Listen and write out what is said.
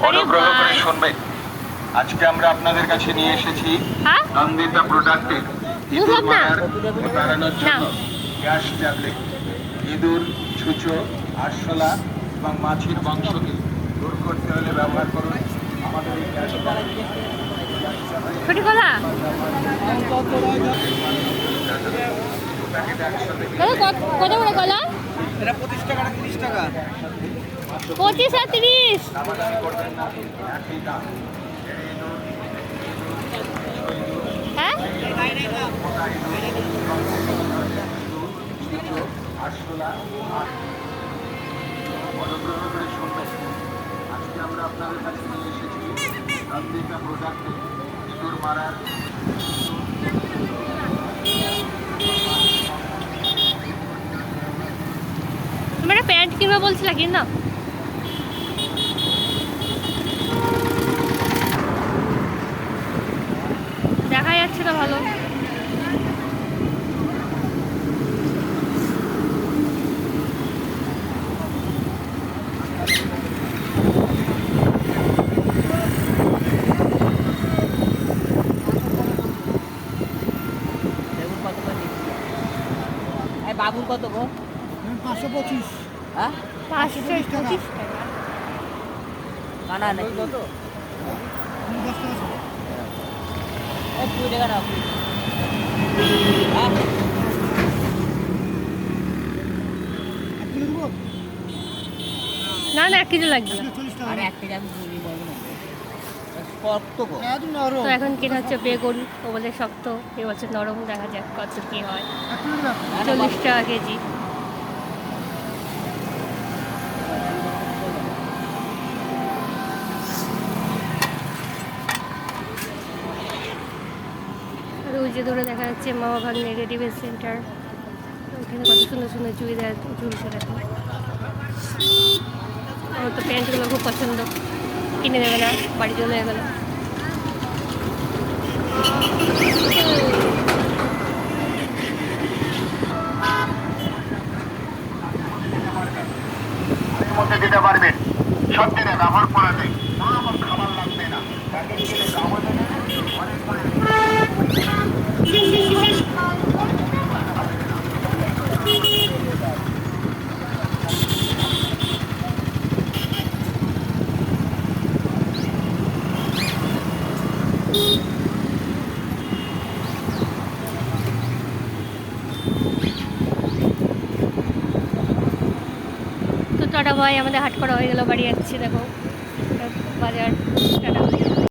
অনুগ্রহ করে শুনবেন, আজকে আমরা আপনাদের কাছে নিয়ে এসেছি নন্দিতা প্রোডাক্টের ইঁদুর মারার তাড়ানোর জন্য গ্যাস ট্যাবলেট। ইঁদুর, ছুঁচো, আরশোলা এবং মাছির বংশকে দূর করতে হলে ব্যবহার করুন আমাদের এই গ্যাস কত করে কলা? এটা 25 টাকা, 30 টাকা। 25 আর 30। হ্যাঁ, অনুগ্রহ করে শুনবেন, আজকে আমরা আপনাদের কাছে নিয়ে এসেছি নন্দিতা প্রোডাক্টে ইঁদুর মারার তুমি একটা প্যান্ট কিনবে বলছিলা, কিন না? দেখা যাচ্ছে না ভালো। বাবুর কত গো? 525। হ্যাঁ, 525 টাকা। কানা নাকি কত? 10 টাকা। 20 টাকা নাও। হ্যাঁ, 1 কিলো দেবো? না না, 1 কেজি লাগবে না। 40 টাকা। আরে 1 টাকা আমি বলি বলবো না। কত গো? একদম নরম। তো এখন কেনা হচ্ছে বেগুন, ও বলে শক্ত, এ বলছে নরম। দেখা যাক কত কি হয়। 1 কিলো দেবো? 40 টাকা কেজি। আর ওই যে দূরে দেখা যাচ্ছে মামা ভাগ্নে রেডিমেড সেন্টার। ওখানে কত সুন্দর সুন্দর চুড়িদার ঝুলছে দেখো। আমার তো প্যান্টগুলো খুব পছন্দ, কিনে দেবে না, বাড়ি চলে হয়ে গেলো। মধ্যে দিতে পারবেন, সব দিনে ব্যবহার করা যায়, কোনো রকম খাবার লাগবে না। প্যাকেট কিনে খাওয়া যাবে না, অনেক করে তো টাটা ভাই, আমাদের হাট করা হয়ে গেল, বাড়ি যাচ্ছি। দেখো বাজার, টাটা।